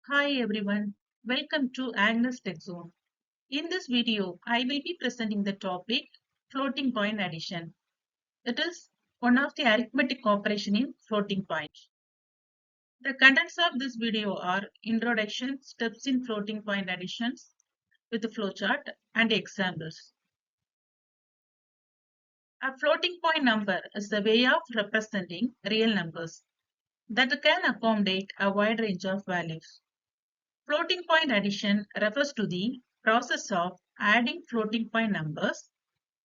Hi everyone, welcome to Agnes Tech Zone. In this video, I will be presenting the topic floating point addition. It is one of the arithmetic operation in floating point. The contents of this video are introduction, steps in floating point additions with the flowchart and examples. A floating point number is a way of representing real numbers that can accommodate a wide range of values. Floating point addition refers to the process of adding floating point numbers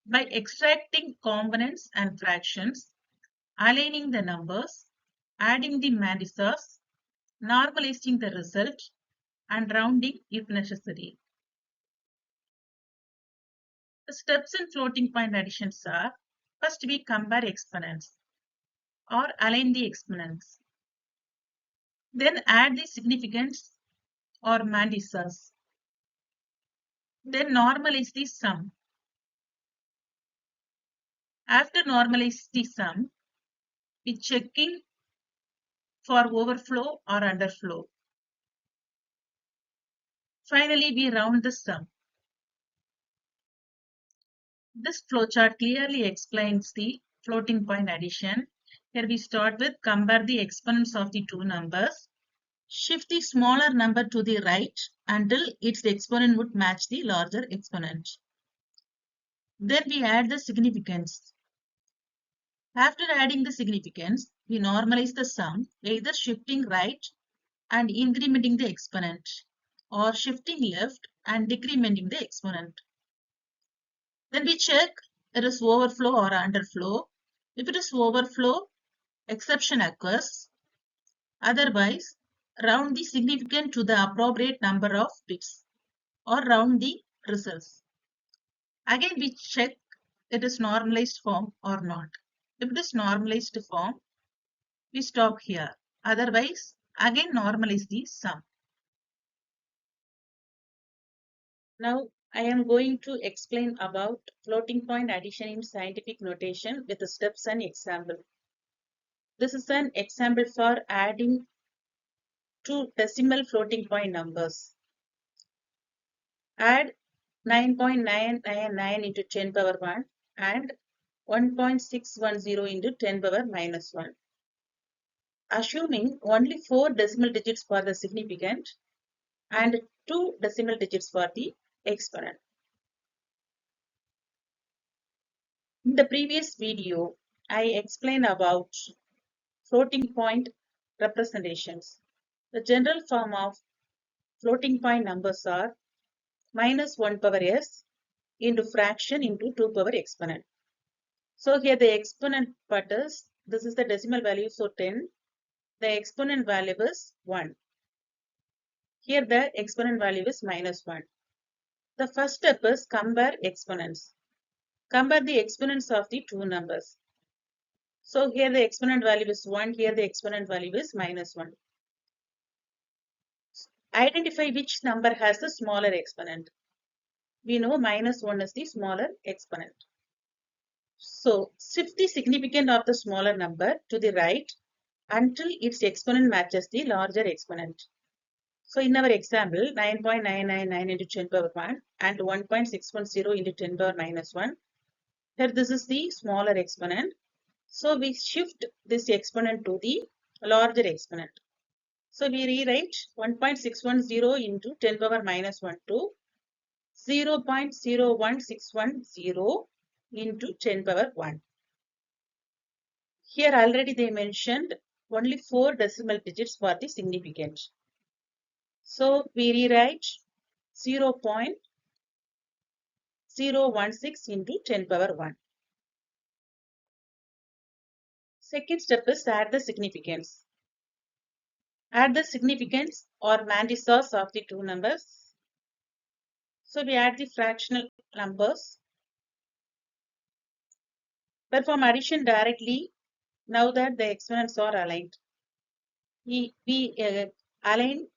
by extracting components and fractions, aligning the numbers, adding the matrices, normalizing the result, and rounding if necessary. The steps in floating point additions are: first we compare exponents or align the exponents, then add the significance or matrices, then normalize the sum. After normalize the sum, we checking for overflow or underflow. Finally, we round the sum. This flowchart clearly explains the floating point addition. Here we start with compare the exponents of the two numbers. Shift the smaller number to the right until its exponent would match the larger exponent. Then we add the significance. After adding the significance, we normalize the sum, either shifting right and incrementing the exponent, or shifting left and decrementing the exponent. Then we check it is overflow or underflow. If it is overflow, exception occurs. Otherwise, round the significant to the appropriate number of bits or round the results. Again, we check it is normalized form or not. If it is normalized form, we stop here. Otherwise, again normalize the sum. Now, I am going to explain about floating point addition in scientific notation with the steps and example. This is an example for adding two decimal floating point numbers. Add 9.999 into 10 power 1 and 1.610 into 10 power minus 1. Assuming only 4 decimal digits for the significant and 2 decimal digits for the exponent. In the previous video, I explained about floating point representations. The general form of floating point numbers are minus 1 power s into fraction into 2 power exponent. So here the exponent part is, this is the decimal value, so 10. The exponent value is 1. Here the exponent value is minus 1. The first step is compare exponents. Compare the exponents of the two numbers. So here the exponent value is 1, here the exponent value is minus 1. Identify which number has the smaller exponent. We know minus 1 is the smaller exponent. So shift the significant of the smaller number to the right until its exponent matches the larger exponent. So in our example, 9.999 into 10 power 1 and 1.610 into 10 power minus 1. Here this is the smaller exponent. So we shift this exponent to the larger exponent. So we rewrite 1.610 into 10 power minus 1 to 0.01610 into 10 power 1. Here already they mentioned only 4 decimal digits for the significant. So we rewrite 0.016 into 10 power 1. Second step is add the significance. Add the significance or matrices of the two numbers. So we add the fractional numbers. Perform addition directly now that the exponents are aligned. We align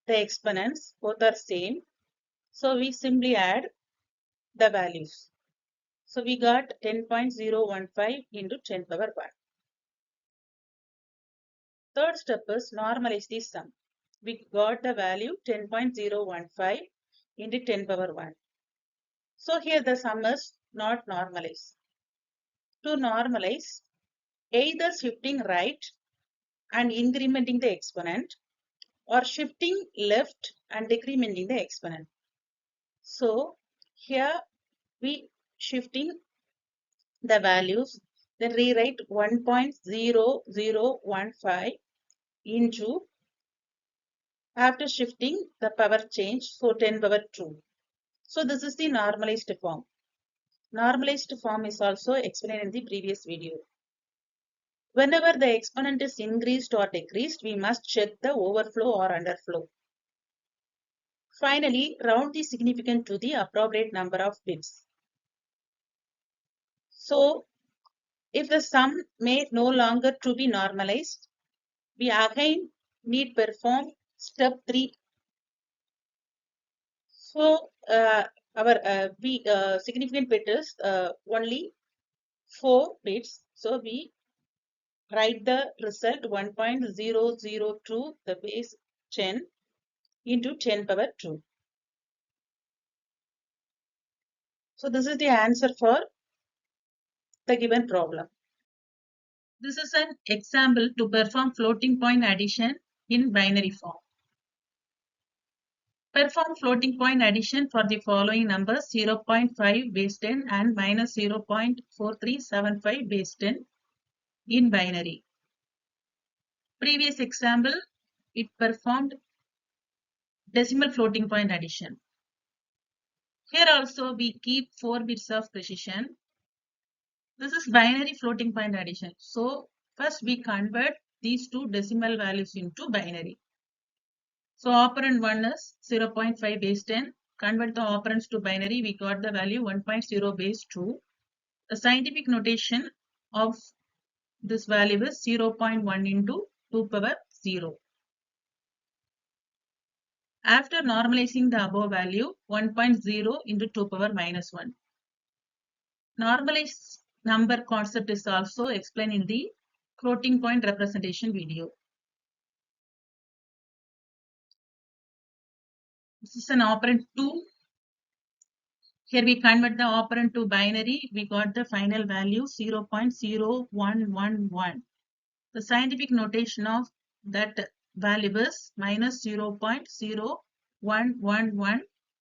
the exponents, both are same. So we simply add the values. So we got 10.015 into 10 power 1. Third step is normalize the sum. we got the value 10.015 into 10 power 1. So here the sum is not normalized. To normalize, either shifting right and incrementing the exponent or shifting left and decrementing the exponent. So here we shifting the values, then rewrite 1.0015 into, after shifting the power change, so 10 power 2. So this is the normalized form. Normalized form is also explained in the previous video. Whenever the exponent is increased or decreased, we must check the overflow or underflow. Finally, round the significand to the appropriate number of bits. So, if the sum may no longer to be normalized, we again need perform step 3. So, our significant bit is only 4 bits. So, we write the result 1.002 the base 10 into 10 power 2. So this is the answer for the given problem. This is an example to perform floating point addition in binary form. Perform floating point addition for the following numbers 0.5 base 10 and minus 0.4375 base 10 in binary. Previous example, it performed decimal floating point addition. Here also we keep 4 bits of precision. This is binary floating point addition. So first we convert these two decimal values into binary. So operand 1 is 0.5 base 10. Convert the operands to binary. We got the value 1.0 base 2. The scientific notation of this value is 0.1 into 2 power 0. After normalizing the above value, 1.0 into 2 power minus 1. Normalized number concept is also explained in the floating point representation video. This is an operand 2. Here we convert the operand to binary. We got the final value 0.0111. The scientific notation of that value is minus 0.0111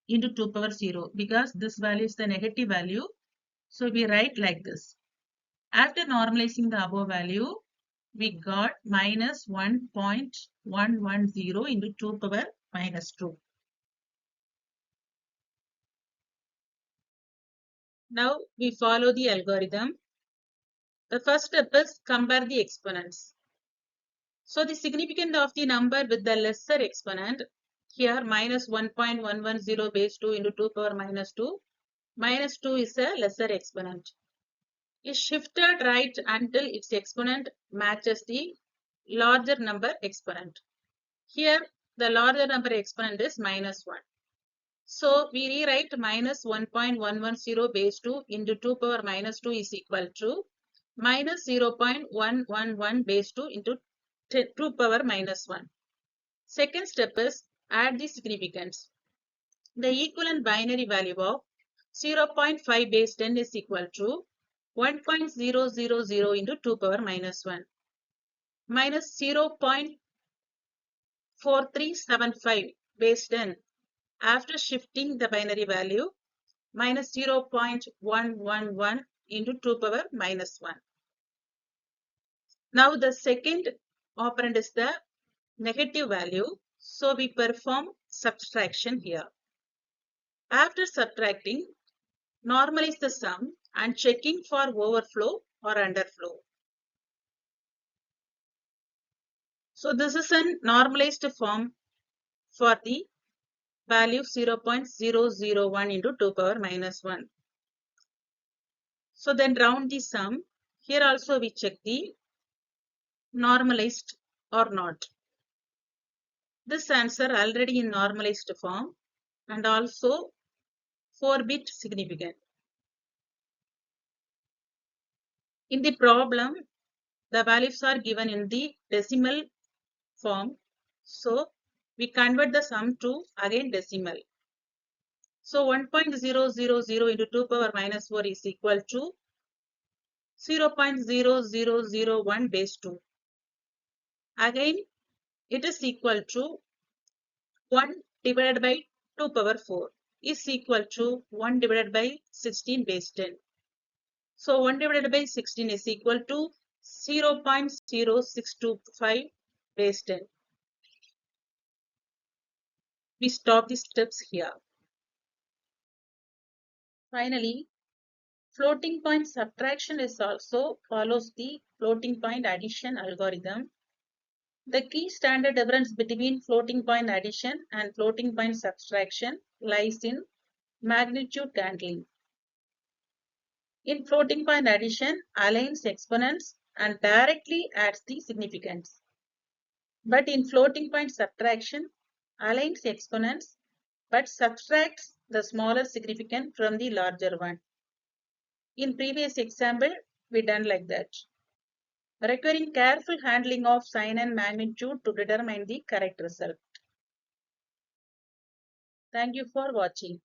into 2 power 0 because this value is the negative value. So we write like this. After normalizing the above value, we got minus 1.110 into 2 power minus 2. Now we follow the algorithm. The first step is compare the exponents. So the significand of the number with the lesser exponent, here minus 1.110 base 2 into 2 power minus 2. Minus 2 is a lesser exponent. Is shifted right until its exponent matches the larger number exponent. Here the larger number exponent is minus 1. So we rewrite minus 1.110 base 2 into 2 power minus 2 is equal to minus 0.111 base 2 into 2 power minus 1. Second step is add the significance. The equivalent binary value of 0.5 base 10 is equal to 1.000 into 2 power minus 1 minus 0.4375 base 10 after shifting the binary value minus 0.111 into 2 power minus 1. Now the second operand is the negative value. So we perform subtraction here. After subtracting, normalize the sum and checking for overflow or underflow. So this is a normalized form for the value 0.001 into 2 power minus 1. So then round the sum. Here also we check the normalized or not. This answer already in normalized form and also 4-bit significant. In the problem, the values are given in the decimal form. So We convert the sum to again decimal. So 1.000 into 2 power minus 4 is equal to 0.0001 base 2. Again, it is equal to 1 divided by 2 power 4 is equal to 1 divided by 16 base 10. So 1 divided by 16 is equal to 0.0625 base 10. We stop the steps here. Finally, floating point subtraction is also follows the floating point addition algorithm. The key standard difference between floating point addition and floating point subtraction lies in magnitude handling. In floating point addition, aligns exponents and directly adds the significance. But in floating point subtraction, aligns exponents but subtracts the smaller significant from the larger one. In previous example, we done like that, requiring careful handling of sign and magnitude to determine the correct result. Thank you for watching.